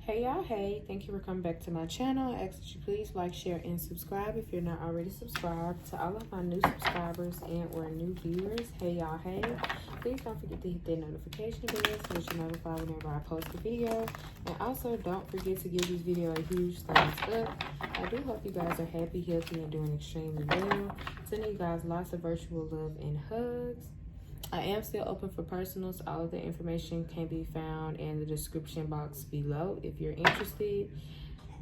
Hey y'all, hey, thank you for coming back to my channel. I ask that you please like, share, and subscribe if you're not already subscribed. To all of my new subscribers and or new viewers, hey y'all, hey, please don't forget to hit that notification bell so that you're notified whenever I post a video. And also don't forget to give this video a huge thumbs up. I do hope you guys are happy, healthy, and doing extremely well. Sending you guys lots of virtual love and hugs. I am still open for personals. All of the information can be found in the description box below if you're interested.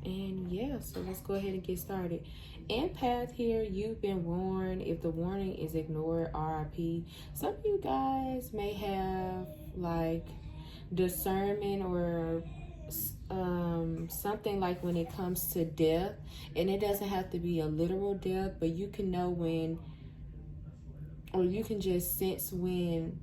And yeah, so let's go ahead and get started. Empath here, you've been warned. If the warning is ignored, RIP. Some of you guys may have like discernment or something like when it comes to death. And it doesn't have to be a literal death, but you can know when, or you can just sense when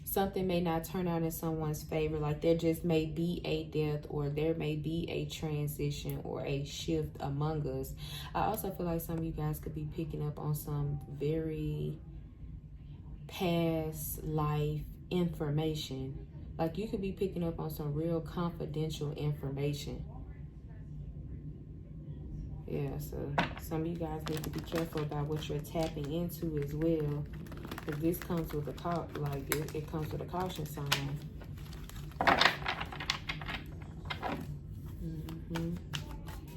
something may not turn out in someone's favor. Like there just may be a death, or there may be a transition or a shift among us. I also feel like some of you guys could be picking up on some very past life information. Like you could be picking up on some real confidential information. Yeah, so some of you guys need to be careful about what you're tapping into as well, because this comes with a it comes with a caution sign.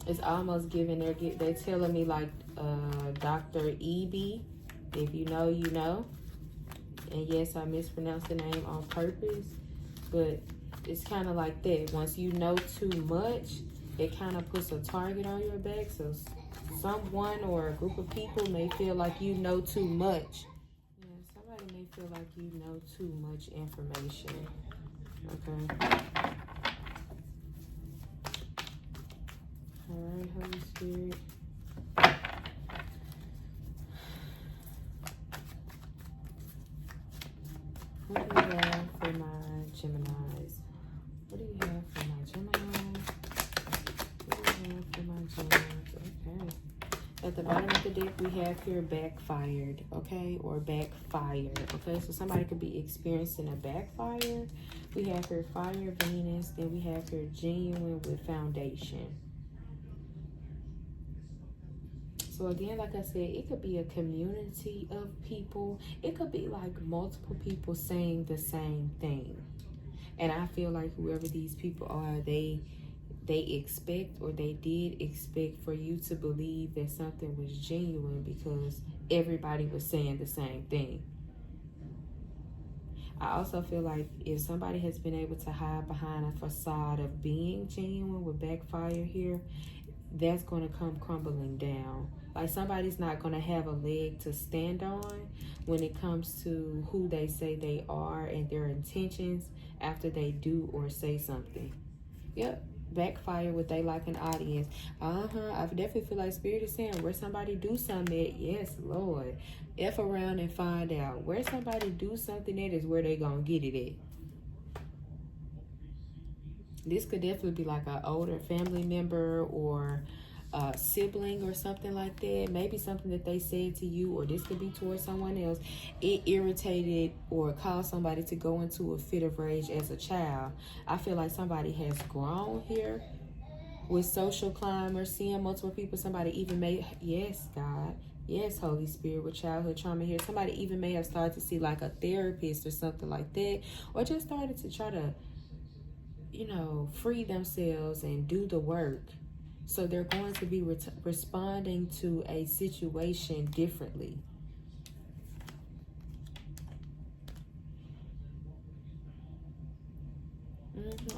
It's almost giving they're telling me like Dr. E.B. If you know, you know. And yes, I mispronounced the name on purpose, but it's kind of like that. Once you know too much, it kind of puts a target on your back. So someone or a group of people may feel like you know too much. Yeah, somebody may feel like you know too much information. Okay. All right, Holy Spirit. What do you have for my Geminis? What do you have for my Geminis? Okay. At the bottom of the deck, we have here backfired, okay, or backfire, okay. So somebody could be experiencing a backfire. We have here fire, Venus. Then we have here genuine with foundation. So again, like I said, it could be a community of people. It could be like multiple people saying the same thing. And I feel like whoever these people are, they expect, or they did expect for you to believe that something was genuine because everybody was saying the same thing. I also feel like if somebody has been able to hide behind a facade of being genuine with backfire here, that's going to come crumbling down. Like somebody's not going to have a leg to stand on when it comes to who they say they are and their intentions after they do or say something. Yep. Backfire with they like an audience. I definitely feel like Spirit is saying where somebody do something that, yes, Lord, F around and find out. Where somebody do something at is where they gonna get it at. This could definitely be like an older family member or a sibling or something like that. Maybe something that they said to you, or this could be towards someone else. It irritated or caused somebody to go into a fit of rage as a child. I feel like somebody has grown here with social climb or seeing multiple people. Somebody even may, yes, God, yes, Holy Spirit, with childhood trauma here. Somebody even may have started to see like a therapist or something like that, or just started to try to, free themselves and do the work. So they're going to be responding to a situation differently.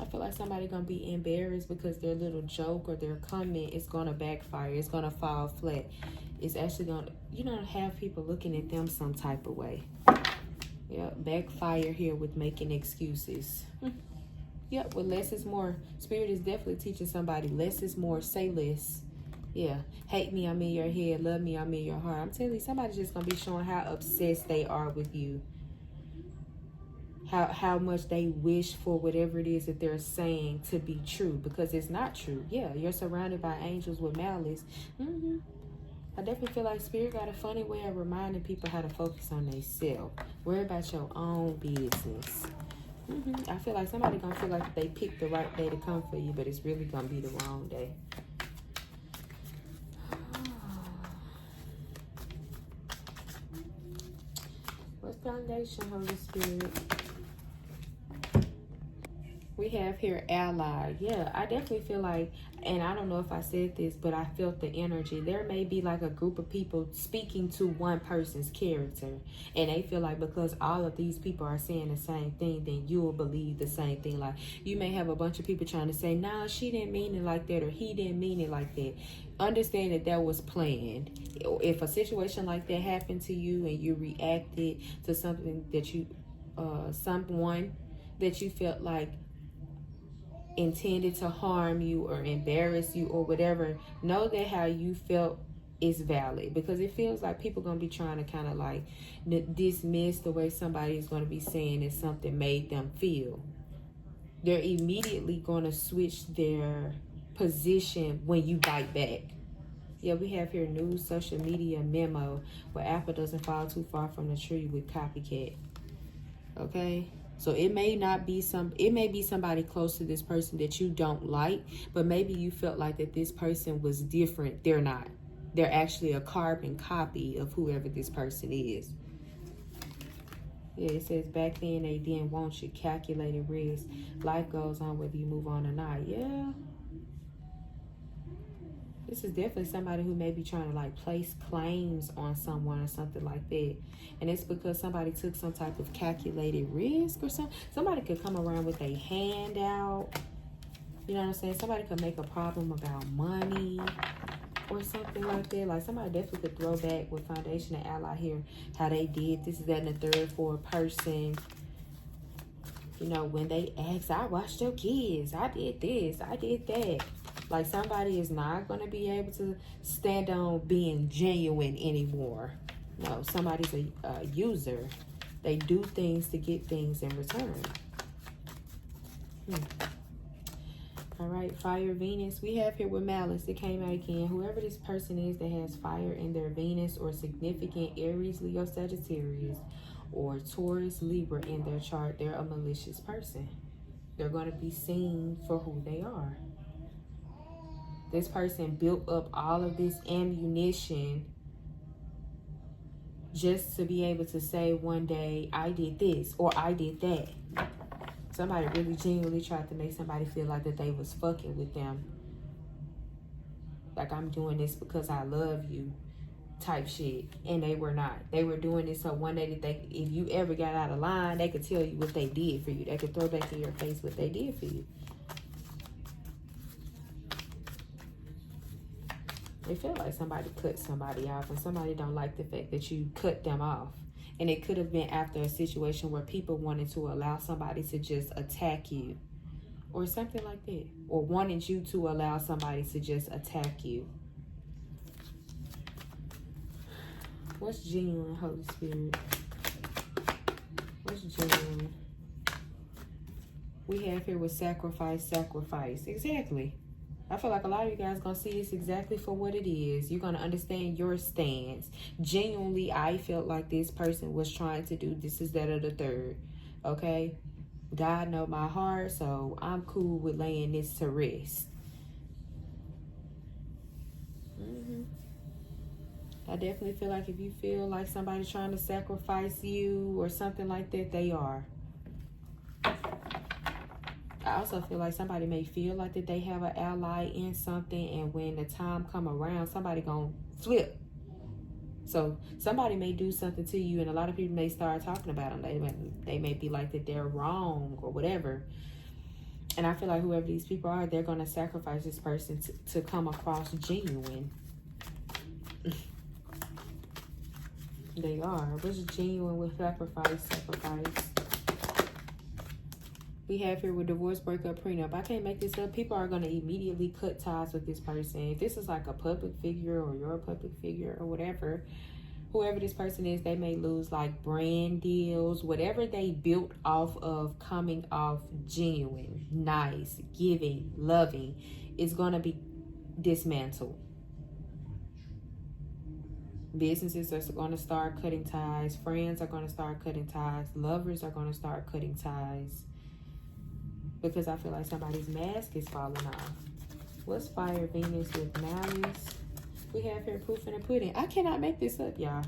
I feel like somebody's going to be embarrassed because their little joke or their comment is going to backfire. It's going to fall flat. It's actually going to, have people looking at them some type of way. Yeah, backfire here with making excuses. Yep, with less is more. Spirit is definitely teaching somebody less is more. Say less. Yeah. Hate me, I'm in your head. Love me, I'm in your heart. I'm telling you, somebody's just going to be showing how obsessed they are with you. How much they wish for whatever it is that they're saying to be true, because it's not true. Yeah, you're surrounded by angels with malice. I definitely feel like Spirit got a funny way of reminding people how to focus on themselves. Worry about your own business. I feel like somebody gonna feel like they picked the right day to come for you, but it's really gonna be the wrong day. What's foundation, Holy Spirit? We have here ally. Yeah, I definitely feel like, and I don't know if I said this, but I felt the energy. There may be like a group of people speaking to one person's character, and they feel like because all of these people are saying the same thing, then you will believe the same thing. Like, you may have a bunch of people trying to say, nah, she didn't mean it like that, or he didn't mean it like that. Understand that that was planned. If a situation like that happened to you and you reacted to something that you, someone that you felt like intended to harm you or embarrass you or whatever, know that how you felt is valid, because it feels like people gonna be trying to kind of like dismiss the way somebody is going to be saying that something made them feel. They're immediately going to switch their position when you bite back. Yeah, we have here news social media memo where apple doesn't fall too far from the tree with copycat. Okay, so it may be somebody close to this person that you don't like, but maybe you felt like that this person was different. They're not. They're actually a carbon copy of whoever this person is. Yeah, it says back then they didn't want you. Calculated risk. Life goes on whether you move on or not. Yeah. This is definitely somebody who may be trying to like place claims on someone or something like that. And it's because somebody took some type of calculated risk or something. Somebody could come around with a handout. You know what I'm saying? Somebody could make a problem about money or something like that. Like somebody definitely could throw back with foundation and ally here. How they did this, that, and the third for a person. You know, when they ask, I watched your kids. I did this. I did that. Like somebody is not going to be able to stand on being genuine anymore. No, somebody's a user. They do things to get things in return. All right, fire Venus. We have here with malice. It came out again. Whoever this person is that has fire in their Venus or significant Aries, Leo, Sagittarius, or Taurus, Libra in their chart, they're a malicious person. They're going to be seen for who they are. This person built up all of this ammunition just to be able to say one day, I did this or I did that. Somebody really genuinely tried to make somebody feel like that they was fucking with them. Like, I'm doing this because I love you type shit. And they were not. They were doing this so one day that if you ever got out of line, they could tell you what they did for you. They could throw back in your face what they did for you. It feel like somebody cut somebody off, and somebody don't like the fact that you cut them off. And it could have been after a situation where people wanted to allow somebody to just attack you or something like that, or wanted you to allow somebody to just attack you. What's genuine, Holy Spirit? What's genuine? We have here with sacrifice. Exactly. I feel like a lot of you guys going to see this exactly for what it is. You're going to understand your stance. Genuinely, I felt like this person was trying to do this, is that, or the third. Okay? God know my heart, so I'm cool with laying this to rest. I definitely feel like if you feel like somebody's trying to sacrifice you or something like that, they are. I also feel like somebody may feel like that they have an ally in something, and when the time come around, somebody gonna flip. So somebody may do something to you, and a lot of people may start talking about them. They may be like that they're wrong or whatever. And I feel like whoever these people are, they're gonna sacrifice this person to come across genuine. They are. What's genuine with sacrifice? We have here with divorce, breakup, prenup. I can't make this up. People are going to immediately cut ties with this person. If this is like a public figure or you're a public figure or whatever, whoever this person is, they may lose like brand deals, whatever they built off of coming off genuine, nice, giving, loving, is going to be dismantled. Businesses are going to start cutting ties. Friends are going to start cutting ties. Lovers are going to start cutting ties. because I feel like somebody's mask is falling off. What's fire Venus with malice? We have here proof in the pudding. I cannot make this up, y'all.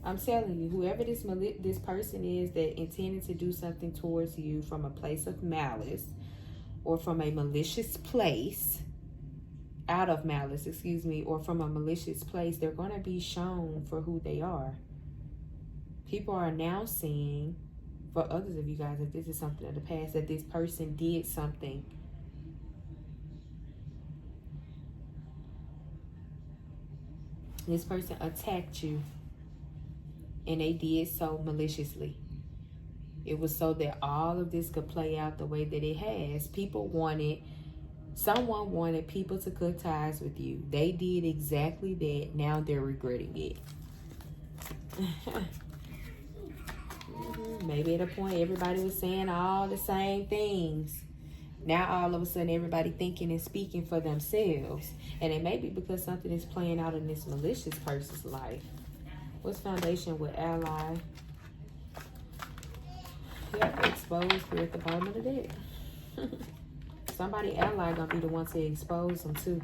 I'm telling you, whoever this person is that intended to do something towards you from a place of malice or from a malicious place, out of malice, excuse me, or from a malicious place, they're going to be shown for who they are. People are now seeing, for others of you guys, if this is something of the past, that this person did something. This person attacked you, and they did so maliciously. It was so that all of this could play out the way that it has. Someone wanted people to cut ties with you. They did exactly that. Now they're regretting it. Maybe at a point everybody was saying all the same things. Now all of a sudden everybody thinking and speaking for themselves. And it may be because something is playing out in this malicious person's life. What's foundation with ally? Yep, exposed. We're at the bottom of the deck. Somebody ally gonna be the one to expose them too.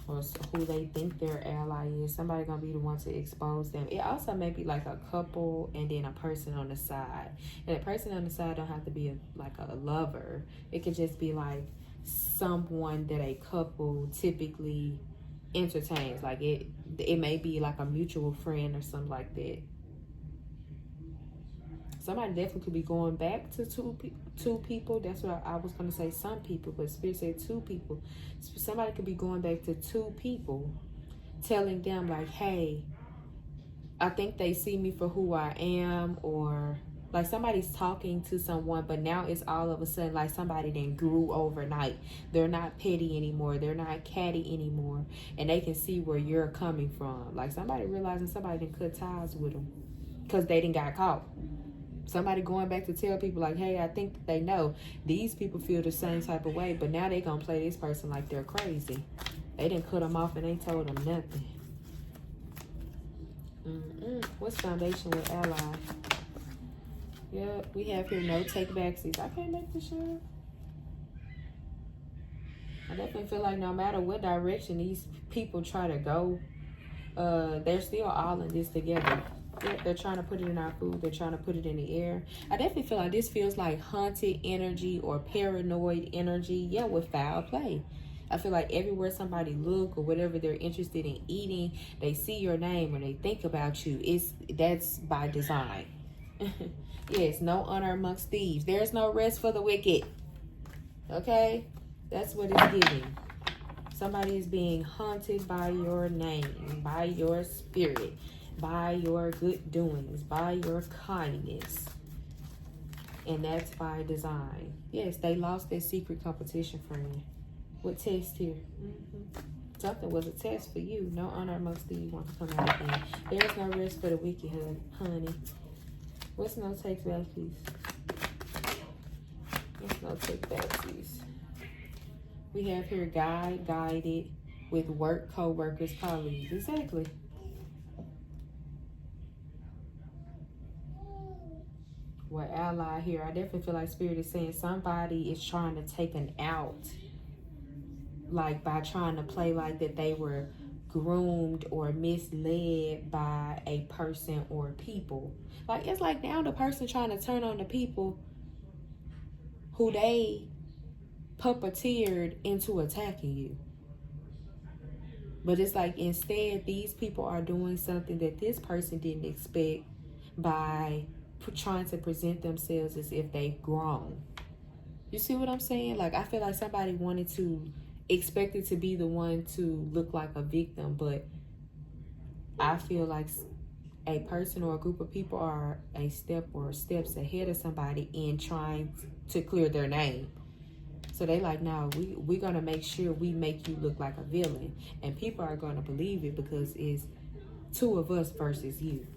Or who they think their ally is. Somebody gonna be the one to expose them. It also may be like a couple and then a person on the side. And a person on the side don't have to be like a lover. It could just be like someone that a couple typically entertains. Like it may be like a mutual friend or something like that. Somebody definitely could be going back to two people. That's what I was going to say, some people, but Spirit said two people. Somebody could be going back to two people, telling them like, hey, I think they see me for who I am, or like somebody's talking to someone, but now it's all of a sudden like somebody then grew overnight. They're not petty anymore. They're not catty anymore. And they can see where you're coming from. Like somebody realizing somebody didn't cut ties with them because they didn't got caught. Somebody going back to tell people like, hey, I think that they know. These people feel the same type of way, but now they gonna play this person like they're crazy. They didn't cut them off and they told them nothing. What's foundation with ally? Yep, we have here no take backsies. I can't make this shit up. I definitely feel like no matter what direction these people try to go, they're still all in this together. Yeah, they're trying to put it in our food. They're trying to put it in the air. I definitely feel like this feels like haunted energy or paranoid energy. Yeah, with foul play. I feel like everywhere somebody look or whatever they're interested in eating, they see your name or they think about you. That's by design. Yes, no honor amongst thieves. There's no rest for the wicked. Okay? That's what it's giving. Somebody is being haunted by your name, by your spirit, by your good doings, by your kindness. And that's by design. Yes, they lost their secret competition friend. What test here? Something was a test for you. No honor amongst these. You want to come out again. There's no rest for the wicked, honey. What's no take back, please? What's no take back, please? We have here guided with work, co-workers, colleagues. Exactly. What ally here? I definitely feel like Spirit is saying somebody is trying to take an out. Like by trying to play like that they were groomed or misled by a person or people. Like it's like now the person trying to turn on the people who they puppeteered into attacking you. But it's like instead these people are doing something that this person didn't expect by trying to present themselves as if they've grown. You see what I'm saying? Like I feel like somebody wanted to expect it to be the one to look like a victim, but I feel like a person or a group of people are a step or steps ahead of somebody in trying to clear their name. So they like, no, we're going to make sure we make you look like a villain. And people are going to believe it because it's two of us versus you.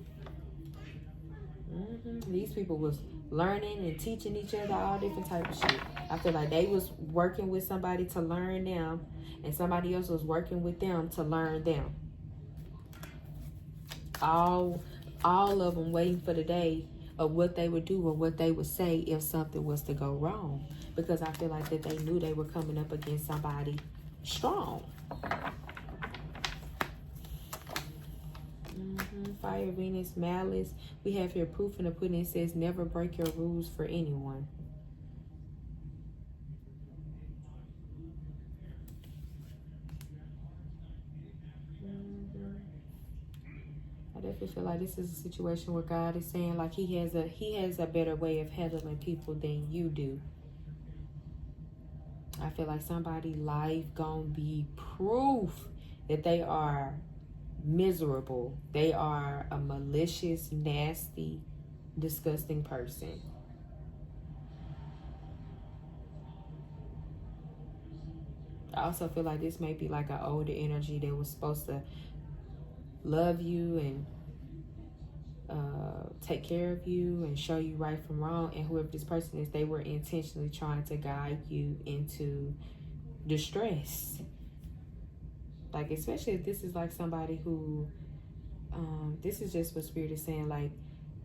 These people was learning and teaching each other all different types of shit. I feel like they was working with somebody to learn them, and somebody else was working with them to learn them. All of them waiting for the day of what they would do or what they would say if something was to go wrong. Because I feel like that they knew they were coming up against somebody strong. Fire, Venus, malice. We have here proof in the pudding. It says never break your rules for anyone. I definitely feel like this is a situation where God is saying like he has a better way of handling people than you do. I feel like somebody's life gonna be proof that they are miserable. They are a malicious, nasty, disgusting person. I also feel like this may be like an older energy that was supposed to love you and take care of you and show you right from wrong. And whoever this person is, they were intentionally trying to guide you into distress. Like, especially if this is like somebody who, this is just what Spirit is saying. Like,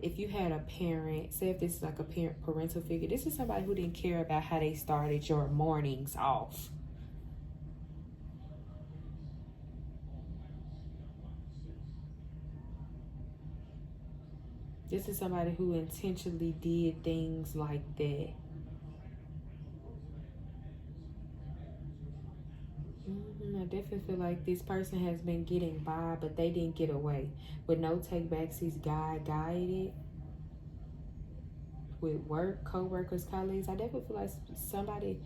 if you had a parent, say if this is like a parental figure, this is somebody who didn't care about how they started your mornings off. This is somebody who intentionally did things like that. I definitely feel like this person has been getting by, but they didn't get away. With no takebacksies, God guided. With work, co-workers, colleagues, I definitely feel like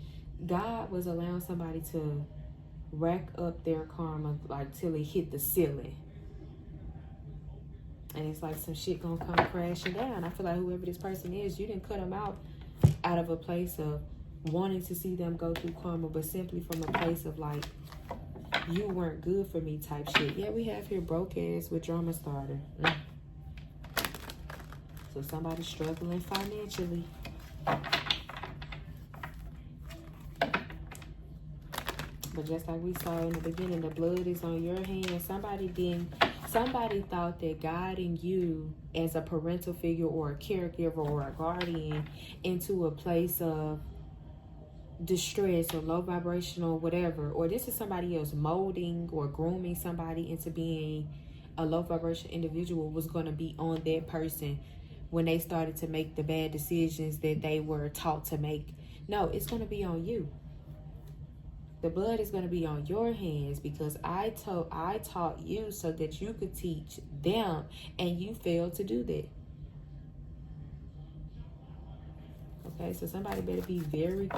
God was allowing somebody to rack up their karma like till it hit the ceiling. And it's like some shit gonna come crashing down. I feel like whoever this person is, you didn't cut them out of a place of wanting to see them go through karma, but simply from a place of like, you weren't good for me type shit. Yeah, we have here broke ass with drama starter. So somebody's struggling financially. But just like we saw in the beginning, the blood is on your hands. Somebody thought that guiding you as a parental figure or a caregiver or a guardian into a place of distress or low vibrational whatever, or this is somebody else molding or grooming somebody into being a low vibration individual, was going to be on that person when they started to make the bad decisions that they were taught to make. No, it's going to be on you. The blood is going to be on your hands because I taught you so that you could teach them, and you failed to do that. Okay, so somebody better be very,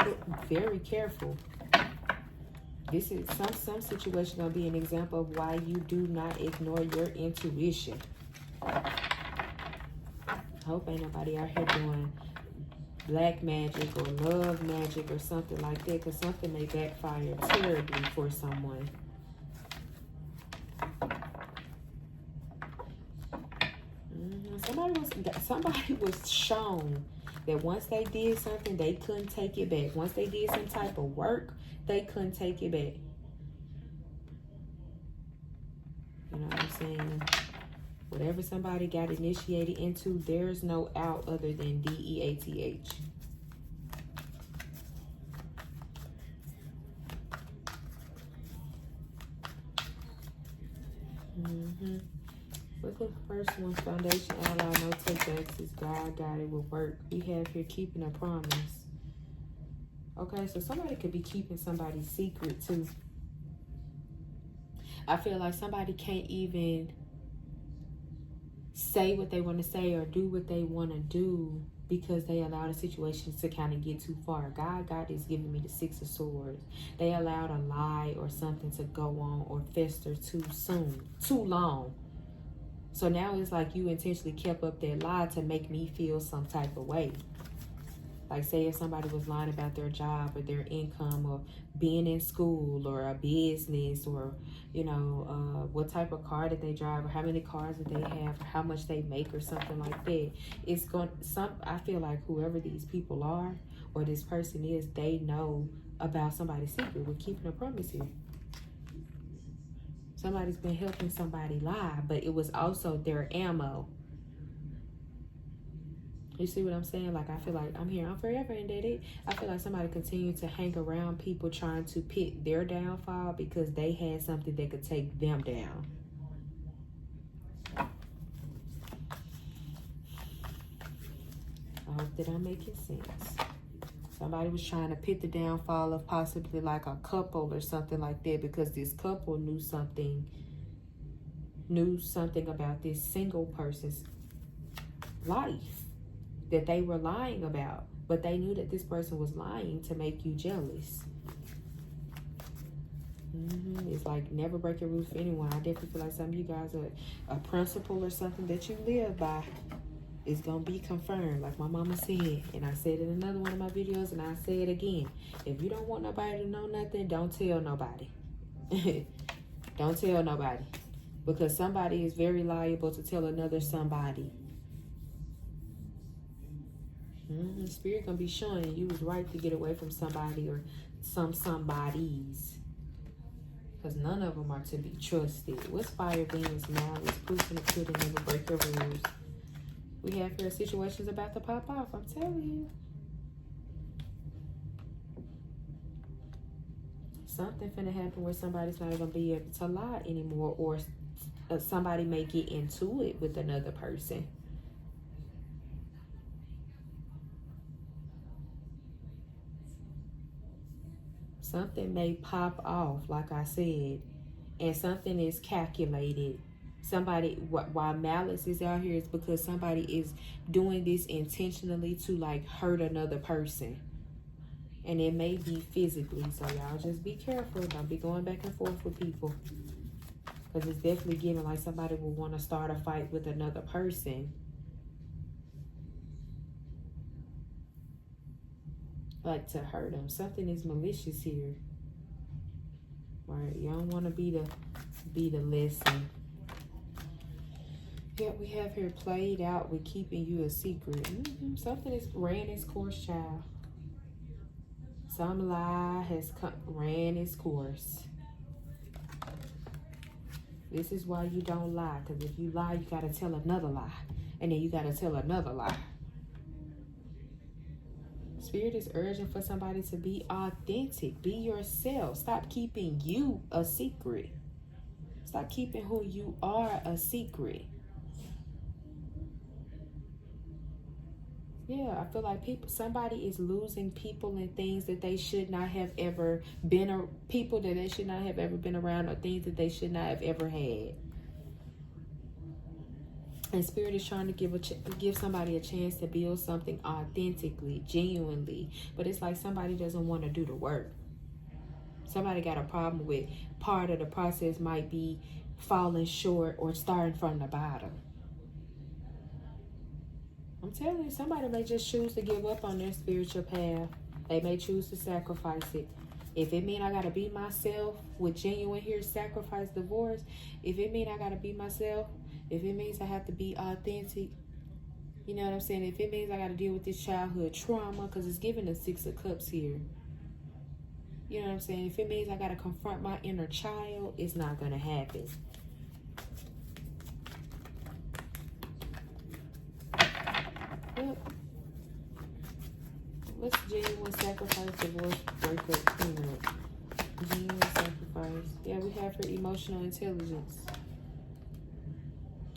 very careful. This is some situation gonna be an example of why you do not ignore your intuition. Hope ain't nobody out here doing black magic or love magic or something like that, because something may backfire terribly for someone. Somebody was shown that once they did something, they couldn't take it back. Once they did some type of work, they couldn't take it back. You know what I'm saying? Whatever somebody got initiated into, there's no out other than DEATH. What's the first one? Foundation, ally, no takebacks. Is God got it, will work. We have here keeping a promise. Okay, so somebody could be keeping somebody's secret too. I feel like somebody can't even say what they want to say or do what they want to do because they allowed a situation to kind of get too far. God is giving me the Six of Swords. They allowed a lie or something to go on or fester too long. So now it's like you intentionally kept up that lie to make me feel some type of way. Like, say if somebody was lying about their job or their income or being in school or a business or, you know, what type of car did they drive or how many cars did they have or how much they make or something like that. I feel like whoever these people are or this person is, they know about somebody's secret. We're keeping a promise here. Somebody's been helping somebody lie, but it was also their ammo. You see what I'm saying? Like, I feel like I'm here, I'm forever indebted. I feel like somebody continued to hang around people trying to pit their downfall because they had something that could take them down. I hope that I'm making sense. Somebody was trying to pit the downfall of possibly like a couple or something like that because this couple knew something about this single person's life that they were lying about, but they knew that this person was lying to make you jealous. It's like never break your rules for anyone. I definitely feel like some of you guys are a principle or something that you live by is gonna be confirmed, like my mama said, and I said in another one of my videos, and I say it again. If you don't want nobody to know nothing, don't tell nobody. Don't tell nobody, because somebody is very liable to tell another somebody. Spirit gonna be showing you was right to get away from somebody or somebodies, because none of them are to be trusted. What's fire, Venus, malice, proof and appeal to never break your rules? We have here situations about to pop off, I'm telling you. Something finna happen where somebody's not gonna be able to lie anymore, or somebody may get into it with another person. Something may pop off, like I said, and something is calculated. Somebody, why malice is out here is because somebody is doing this intentionally to like hurt another person. And it may be physically, so y'all just be careful. Don't be going back and forth with people, because it's definitely giving like somebody will want to start a fight with another person. Like to hurt them. Something is malicious here. Right? You don't want to be the lesson. Yeah, we have here played out with keeping you a secret. Something is ran its course, child. Some lie has ran its course. This is why you don't lie, because if you lie, you got to tell another lie, and then you got to tell another lie. Spirit is urging for somebody to be authentic. Be yourself. Stop keeping you a secret. Stop keeping who you are a secret. Yeah, I feel like somebody is losing people and things that they should not have ever been, people that they should not have ever been around, or things that they should not have ever had. And Spirit is trying to give somebody a chance to build something authentically, genuinely. But it's like somebody doesn't want to do the work. Somebody got a problem with part of the process might be falling short or starting from the bottom. I'm telling you, somebody may just choose to give up on their spiritual path. They may choose to sacrifice it. If it means I got to be myself, with genuine here, sacrifice divorce. If it means I got to be myself, if it means I have to be authentic, you know what I'm saying? If it means I got to deal with this childhood trauma, because it's giving the 6 of Cups here. You know what I'm saying? If it means I got to confront my inner child, it's not going to happen. Yep. What's genuine sacrifice, divorce, breakup, cleanup? Genuine sacrifice. Yeah, we have her emotional intelligence.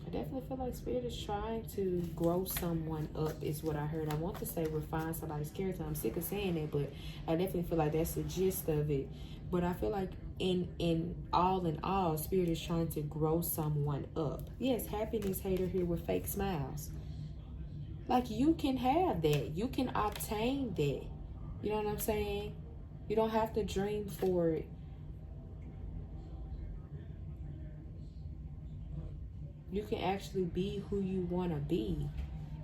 I definitely feel like Spirit is trying to grow someone up, is what I heard. I want to say refine somebody's character. I'm sick of saying it, but I definitely feel like that's the gist of it. But I feel like in all, Spirit is trying to grow someone up. Yes, happiness hater here with fake smiles. Like, you can have that. You can obtain that. You know what I'm saying? You don't have to dream for it. You can actually be who you want to be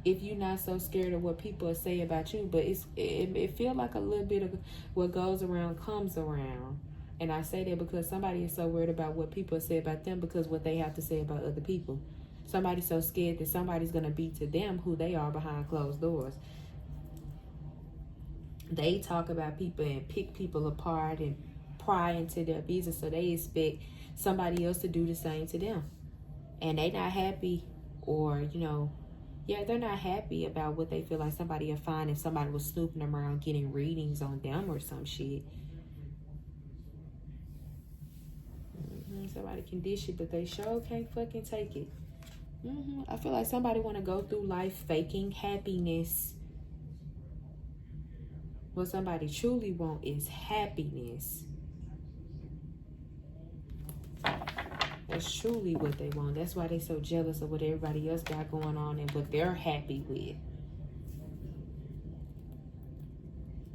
if you're not so scared of what people say about you. But it feels like a little bit of what goes around comes around. And I say that because somebody is so worried about what people say about them because what they have to say about other people. Somebody's so scared that somebody's going to be to them who they are behind closed doors. They talk about people and pick people apart and pry into their business, so they expect somebody else to do the same to them. And they not happy, or, you know, Yeah, they're not happy about what they feel like somebody will find if somebody was snooping around getting readings on them or some shit. Somebody can dish it, but they sure can't fucking take it. I feel like somebody want to go through life faking happiness. What somebody truly want is happiness. That's truly what they want. That's why they so jealous of what everybody else got going on and what they're happy with.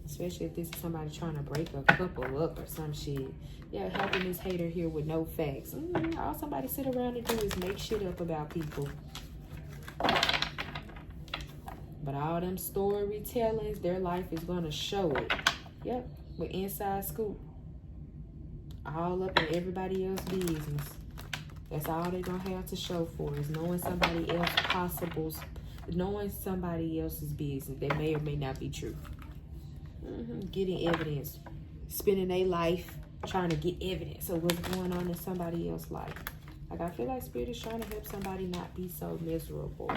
Especially if this is somebody trying to break a couple up or some shit. Yeah, happiness hater here with no facts. All somebody sit around and do is make shit up about people. But all them storytellings, their life is going to show it. Yep, with inside scoop. All up in everybody else's business. That's all they're going to have to show for is knowing somebody else's business that may or may not be true. Getting evidence. Spending their life trying to get evidence of what's going on in somebody else's life. Like, I feel like Spirit is trying to help somebody not be so miserable.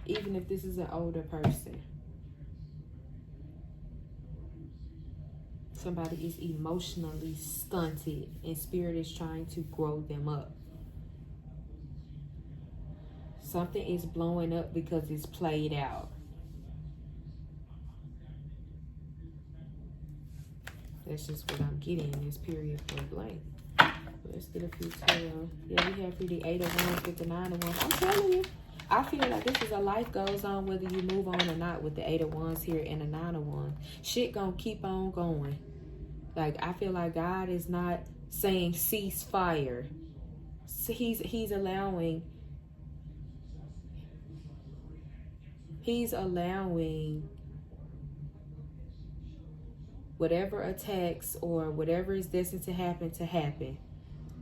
Even if this is an older person. Somebody is emotionally stunted and Spirit is trying to grow them up. Something is blowing up because it's played out. That's just what I'm getting in this period for blank. Let's get a few tail. Yeah, we have here the 8 of Wands with the 9 of Wands. I'm telling you, I feel like this is a life goes on whether you move on or not with the 8 of Wands here and the 9 of Wands. Shit gonna keep on going. Like, I feel like God is not saying cease fire. So he's allowing whatever attacks or whatever is destined to happen.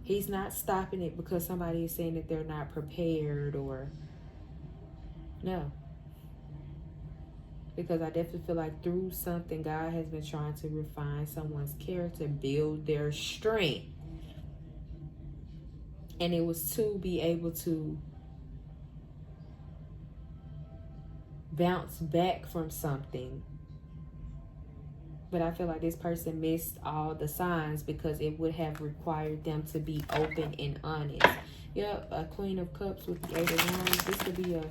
He's not stopping it because somebody is saying that they're not prepared or no. Because I definitely feel like through something, God has been trying to refine someone's character, build their strength. And it was to be able to bounce back from something. But I feel like this person missed all the signs because it would have required them to be open and honest. Yep, a Queen of Cups with the 8 of Wands. This could be a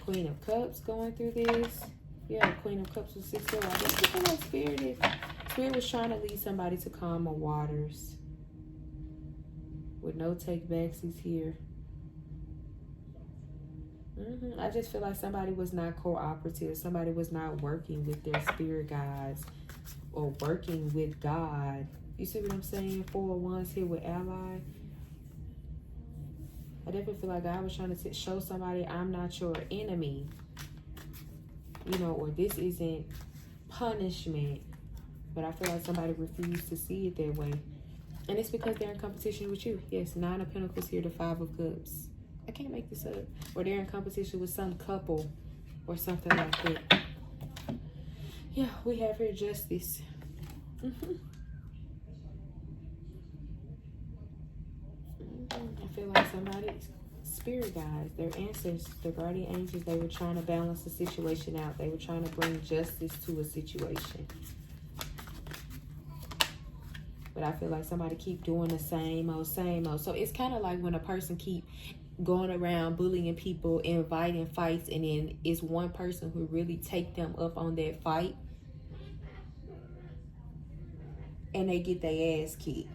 Queen of Cups going through this. Yeah, Queen of Cups with 6 of Wands. I feel like Spirit was trying to lead somebody to calmer waters. With no take backsies here. I just feel like somebody was not cooperative. Somebody was not working with their spirit guides or working with God. You see what I'm saying? 4 of Wands here with ally. I definitely feel like God was trying to show somebody I'm not your enemy. You know, or this isn't punishment. But I feel like somebody refused to see it that way. And it's because they're in competition with you. Yes, 9 of Pentacles here to 5 of Cups. I can't make this up. Or they're in competition with some couple or something like that. Yeah, we have here Justice. I feel like somebody's spirit guides, their ancestors, their guardian angels, they were trying to balance the situation out. They were trying to bring justice to a situation. But I feel like somebody keep doing the same old. So it's kind of like when a person keep going around bullying people, inviting fights, and then it's one person who really take them up on that fight. And they get their ass kicked.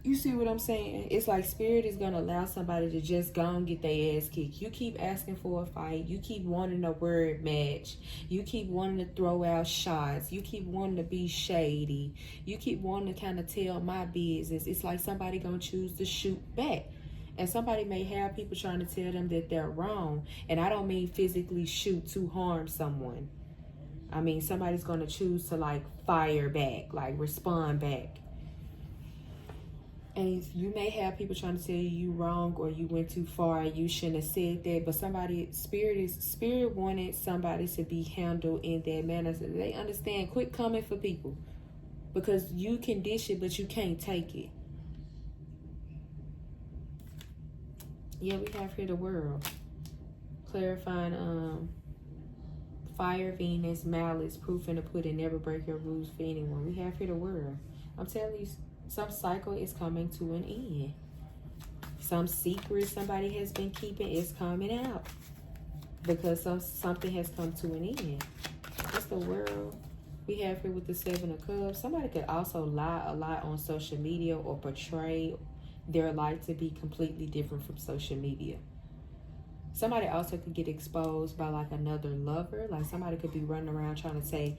You see what I'm saying? It's like Spirit is going to allow somebody to just go and get their ass kicked. You keep asking for a fight. You keep wanting a word match. You keep wanting to throw out shots. You keep wanting to be shady. You keep wanting to kind of tell my business. It's like somebody going to choose to shoot back. And somebody may have people trying to tell them that they're wrong. And I don't mean physically shoot to harm someone. I mean somebody's going to choose to like fire back, like respond back. And you may have people trying to tell you wrong or you went too far, you shouldn't have said that. But Spirit wanted somebody to be handled in that manner. So they understand, quit coming for people. Because you can dish it, but you can't take it. Yeah, we have here the world. Clarifying fire, Venus, malice, proof in the pudding, never break your rules for anyone. We have here the world. I'm telling you, some cycle is coming to an end. Some secret somebody has been keeping is coming out. Because something has come to an end. That's the world. We have here with the Seven of Cups. Somebody could also lie a lot on social media or portray their life to be completely different from social media. Somebody also could get exposed by like another lover. Like somebody could be running around trying to say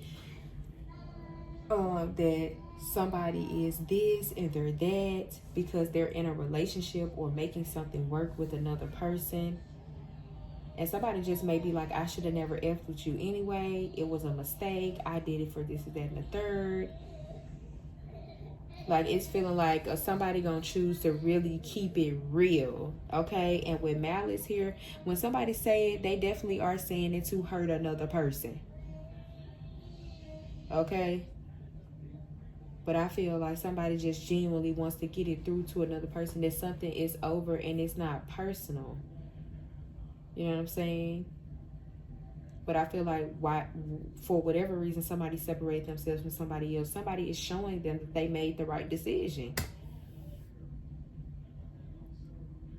that somebody is this and they're that because they're in a relationship or making something work with another person. And somebody just may be like, I should have never effed with you anyway. It was a mistake. I did it for this, that, and the third. Like, it's feeling like somebody gonna choose to really keep it real, okay? And with malice here, when somebody say it, they definitely are saying it to hurt another person, okay? But I feel like somebody just genuinely wants to get it through to another person that something is over and it's not personal. You know what I'm saying? But I feel like for whatever reason, somebody separated themselves from somebody else. Somebody is showing them that they made the right decision.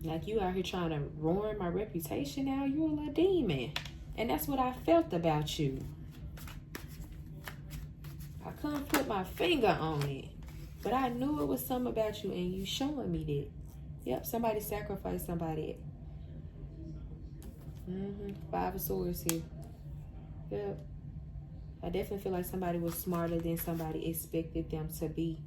Like, you out here trying to ruin my reputation now. You a little demon. And that's what I felt about you. I couldn't put my finger on it. But I knew it was something about you, and you showing me that. Yep, somebody sacrificed somebody. Five of Swords here. Yep. I definitely feel like somebody was smarter than somebody expected them to be.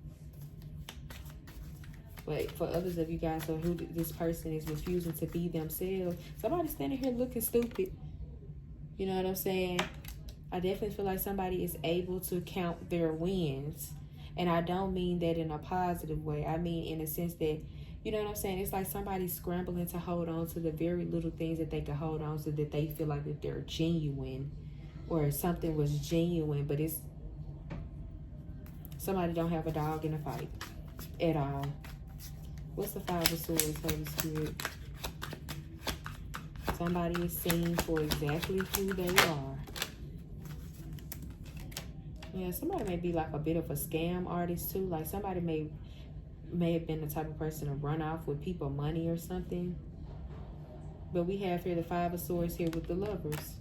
But for others of you guys or who this person is refusing to be themselves, somebody's standing here looking stupid. You know what I'm saying? I definitely feel like somebody is able to count their wins. And I don't mean that in a positive way. I mean in a sense that, you know what I'm saying? It's like somebody's scrambling to hold on to the very little things that they can hold on to, that they feel like that they're genuine. Or something was genuine, but it's somebody don't have a dog in the fight at all. What's the Five of Swords, Holy Spirit? Somebody is seen for exactly who they are. Yeah, somebody may be like a bit of a scam artist too. Like somebody may have been the type of person to run off with people money or something. But we have here the Five of Swords here with the Lovers.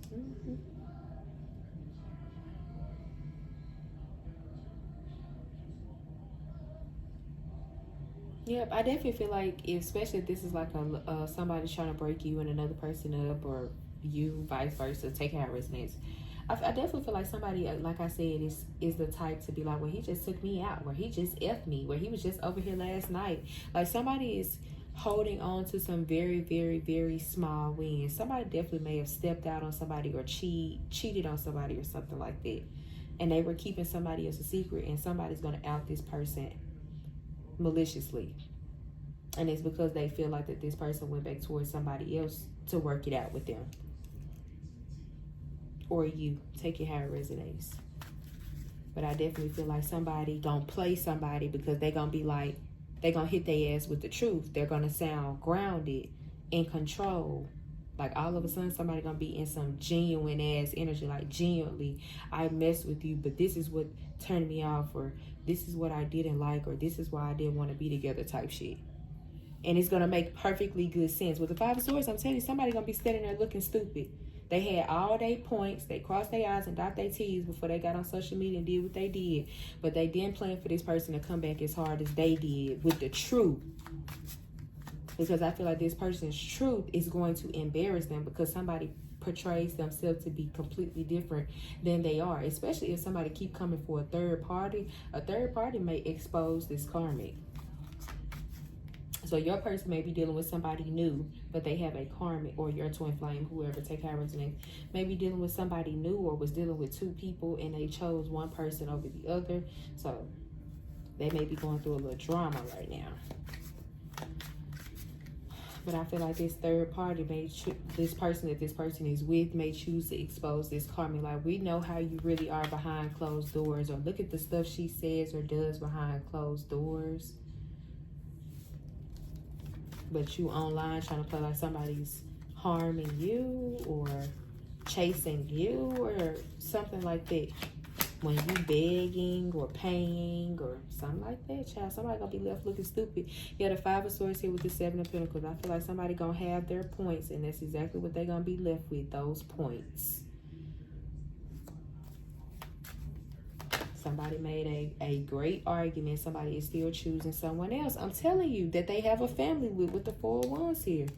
Yep, I definitely feel like, especially if this is like somebody trying to break you and another person up, or you vice versa, take how it resonates. I definitely feel like somebody, like I said, is the type to be like, well, he just took me out, where he just effed me, where he was just over here last night. Like somebody is holding on to some very, very, very small wins. Somebody definitely may have stepped out on somebody or cheated on somebody or something like that. And they were keeping somebody else a secret, and somebody's going to out this person maliciously. And it's because they feel like that this person went back towards somebody else to work it out with them. Or you. Take it how it resonates. But I definitely feel like somebody gonna play somebody because they gonna be like, they gonna hit their ass with the truth. They're gonna sound grounded, in control. Like all of a sudden somebody gonna be in some genuine ass energy. Like genuinely, I messed with you, but this is what turned me off, or this is what I didn't like, or this is why I didn't want to be together type shit. And it's gonna make perfectly good sense. With the Five of Swords, I'm telling you, somebody gonna be standing there looking stupid. They had all their points. They crossed their I's and dot their T's before they got on social media and did what they did. But they didn't plan for this person to come back as hard as they did with the truth. Because I feel like this person's truth is going to embarrass them because somebody portrays themselves to be completely different than they are. Especially if somebody keep coming for a third party. A third party may expose this karmic. So your person may be dealing with somebody new, but they have a karmic, or your twin flame, whoever, take how it resonates, may be dealing with somebody new, or was dealing with two people and they chose one person over the other. So they may be going through a little drama right now. But I feel like this third party this person that this person is with may choose to expose this karmic. Like, we know how you really are behind closed doors, or look at the stuff she says or does behind closed doors. but you online trying to play like somebody's harming you or chasing you or something like that. When you begging or paying or something like that, child, somebody gonna be left looking stupid. Yeah, the Five of Swords here with the Seven of Pentacles. I feel like somebody gonna have their points, and that's exactly what they're gonna be left with, those points. Somebody made a great argument. Somebody is still choosing someone else. I'm telling you that they have a family with the Four of Wands here.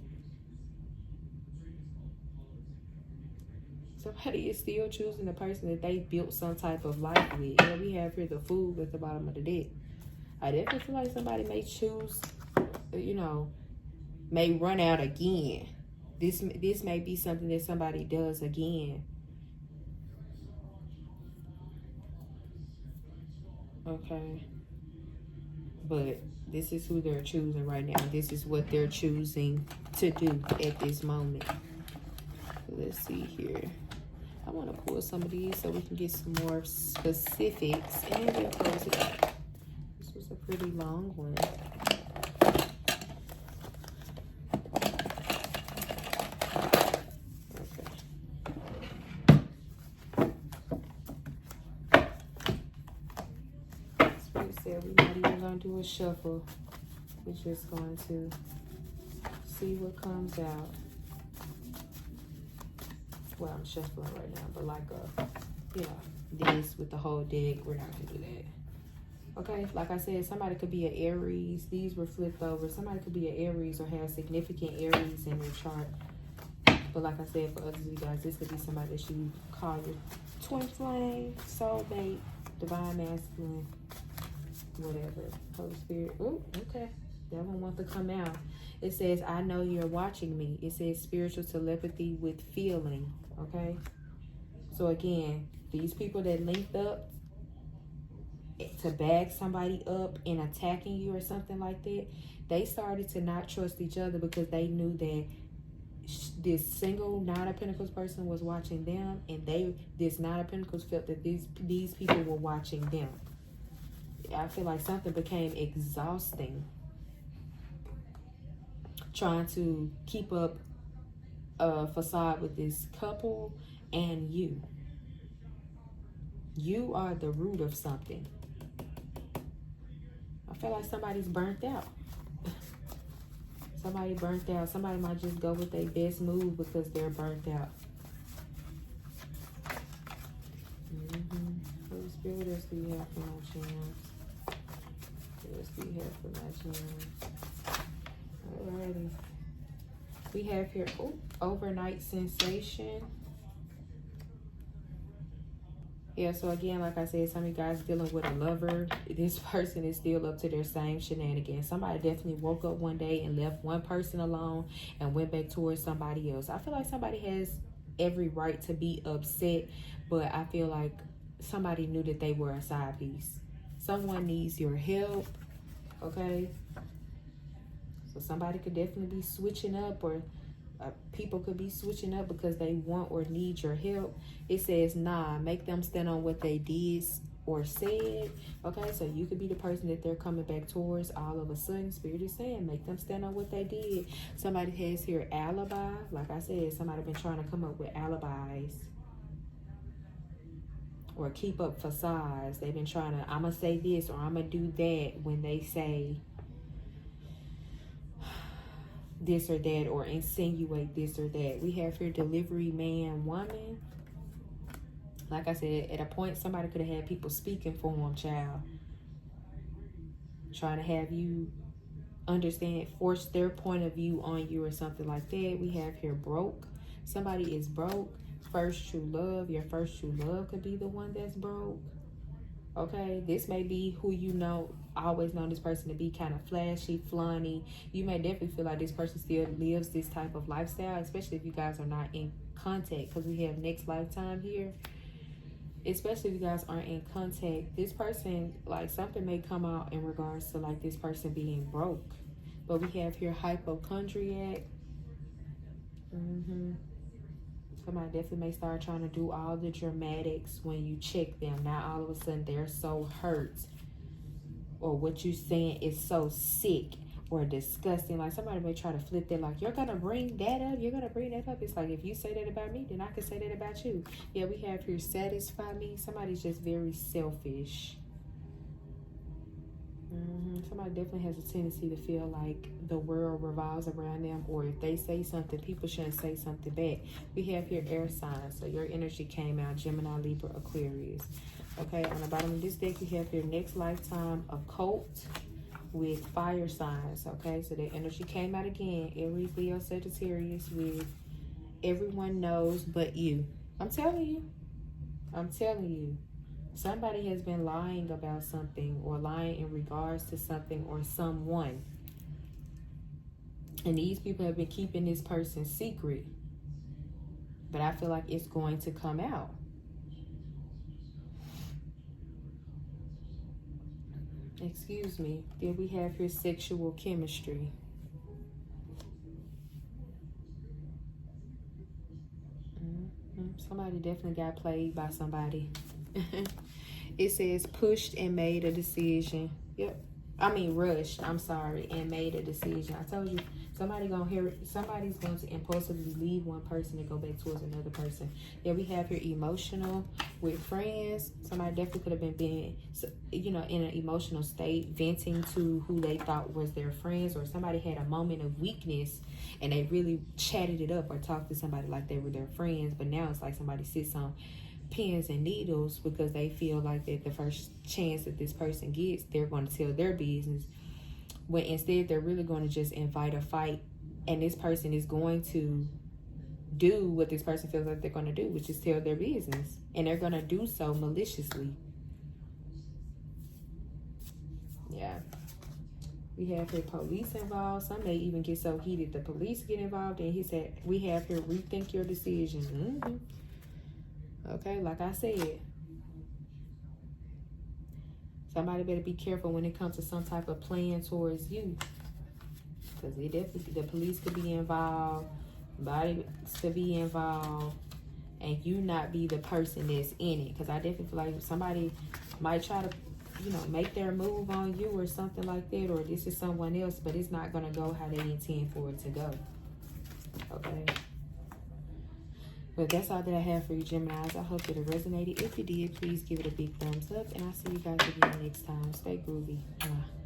Somebody is still choosing the person that they built some type of life with. Yeah, we have here the Fool at the bottom of the deck. I definitely feel like somebody may choose, you know, may run out again. This may be something that somebody does again. Okay. But this is who they're choosing right now. This is what they're choosing to do at this moment. Let's see here. I want to pull some of these so we can get some more specifics and then close it out. This was a pretty long one. Okay. Spirit said we're not even going to do a shuffle. We're just going to see what comes out. Well, I'm shuffling right now, but like this with the whole deck, we're not gonna do that. Okay, like I said, somebody could be an Aries. These were flipped over. Somebody could be an Aries or have significant Aries in their chart. But like I said, for others of you guys, this could be somebody that you call your twin flame, soulmate, divine masculine, whatever. Holy Spirit. Oh, okay. That one wants to come out. It says, I know you're watching me. It says spiritual telepathy with feeling. Okay. So again, these people that linked up to bag somebody up and attacking you or something like that, they started to not trust each other because they knew that this single Nine of Pentacles person was watching them, and this Nine of Pentacles felt that these people were watching them. I feel like something became exhausting trying to keep up a facade with this couple and you. You are the root of something. I feel like somebody's burnt out. Somebody burnt out. Somebody might just go with their best move because they're burnt out. Holy Spirit, what else do you have for my channels? What else do you have for my channels? Alrighty. We have here, overnight sensation. Yeah, so again, like I said, some of you guys dealing with a lover. This person is still up to their same shenanigans. Somebody definitely woke up one day and left one person alone and went back towards somebody else. I feel like somebody has every right to be upset, but I feel like somebody knew that they were a side piece. Someone needs your help, okay? So somebody could definitely be switching up, or people could be switching up because they want or need your help. It says, nah, make them stand on what they did or said. Okay, so you could be the person that they're coming back towards all of a sudden. Spirit is saying, make them stand on what they did. Somebody has here alibi. Like I said, somebody been trying to come up with alibis or keep up facades. They've been trying to, I'm going to say this or I'm going to do that when they say this or that, or insinuate this or that. We have here delivery man, woman. Like I said, at a point somebody could have had people speaking for them, child, trying to have you understand, force their point of view on you or something like that. We have here broke. Somebody is broke. First true love. Your first true love could be the one that's broke. Okay, this may be who you know, always known this person to be kind of flashy, flunny. You may definitely feel like this person still lives this type of lifestyle, especially if you guys are not in contact, because we have next lifetime here. Especially if you guys aren't in contact, this person, like something may come out in regards to like this person being broke. But we have here hypochondriac. Somebody definitely may start trying to do all the dramatics when you check them. Now all of a sudden they're so hurt, or what you're saying is so sick. or disgusting. Like somebody may try to flip that, like, you're gonna bring that up, you're gonna bring that up. It's like, if you say that about me, then I can say that about you. Yeah, we have here satisfy me. Somebody's just very selfish. Somebody definitely has a tendency to feel like the world revolves around them, or if they say something, people shouldn't say something back. We have here air signs, so your energy came out, Gemini, Libra, Aquarius. Okay, on the bottom of this deck, we have here next lifetime, occult with fire signs. Okay, so the energy came out again, Aries, Leo, Sagittarius, with everyone knows but you. I'm telling you. Somebody has been lying about something, or lying in regards to something or someone. And these people have been keeping this person secret. But I feel like it's going to come out. Excuse me. Then we have here sexual chemistry. Somebody definitely got played by somebody. It says pushed and made a decision. Yep. I mean rushed. I'm sorry, and made a decision. I told you, somebody's going to impulsively leave one person and go back towards another person. Yeah, we have here emotional with friends. Somebody definitely could have been, in an emotional state, venting to who they thought was their friends, or somebody had a moment of weakness and they really chatted it up or talked to somebody like they were their friends. But now it's like somebody sits on pins and needles because they feel like that the first chance that this person gets, they're going to tell their business, when instead they're really going to just invite a fight, and this person is going to do what this person feels like they're going to do, which is tell their business, and they're going to do so maliciously. Yeah, we have here police involved. Some may even get so heated the police get involved, and he said we have here rethink your decision. Okay, like I said, somebody better be careful when it comes to some type of plan towards you, because the police could be involved, bodies could be involved, and you not be the person that's in it. Because I definitely feel like somebody might try to, make their move on you or something like that, or this is someone else, but it's not going to go how they intend for it to go. Okay. But that's all that I have for you, Geminis. I hope that it resonated. If it did, please give it a big thumbs up. And I'll see you guys again next time. Stay groovy. Mwah.